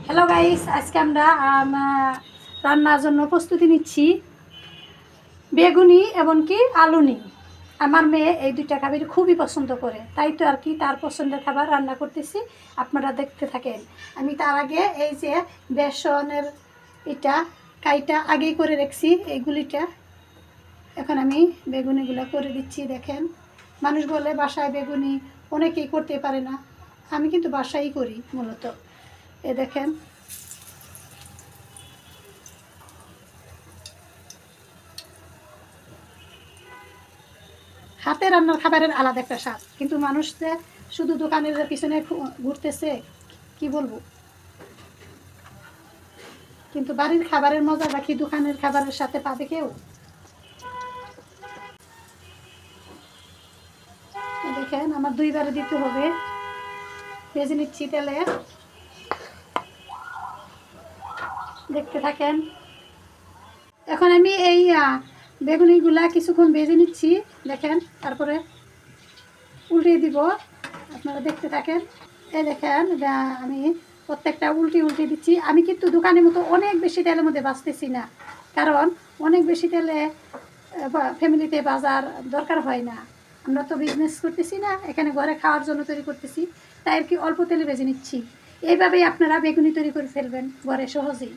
Hello guys, আজকে আমরা রান্নার জন্য প্রস্তুতি নিচ্ছি। বেগুনি এমনকি আলু নিই। আমার মেয়ে এই দুইটা খাবার খুবই পছন্দ করে, তাই তো আর কি তার পছন্দের খাবার রান্না করতেছি। আপনারা দেখতে থাকেন। আমি তার আগে এই যে বেসনের এটা কাইটা আগেই করে রাখছি, এইগুলিটা এখন আমি বেগুনিগুলো করে দিচ্ছি। দেখেন, মানুষ বলে বাসায় বেগুনি অনেকেই করতে পারে না, আমি কিন্তু বাসায়ই করি মূলত। এ দেখেন, হাতে রান্নার খাবারের আলাদা একটা স্বাদ, কিন্তু মানুষ যে শুধু দোকানের পিছনে ঘুরতেছে কি বলবো, কিন্তু বাড়ির খাবারের মজা বাকি দোকানের খাবারের সাথে পাবে কেউ? দেখেন, আমার দুইবারে দিতে হবে। ভেজে নিচ্ছি তেলে, দেখতে থাকেন। এখন আমি এই বেগুনিগুলা কিছুক্ষণ ভেজে নিচ্ছি, দেখেন, তারপরে উল্টিয়ে দিব। আপনারা দেখতে থাকেন। এই দেখেন, আমি প্রত্যেকটা উল্টে দিচ্ছি। আমি কিন্তু দোকানের মতো অনেক বেশি তেলের মধ্যে বাঁচতেছি না, কারণ অনেক বেশি তেলে ফ্যামিলিতে বাজার দরকার হয় না। আমরা তো বিজনেস করতেছি না, এখানে ঘরে খাওয়ার জন্য তৈরি করতেছি, তাই আর কি অল্প তেলে ভেজে নিচ্ছি। এইভাবেই আপনারা বেগুনি তৈরি করে ফেলবেন ঘরে সহজেই।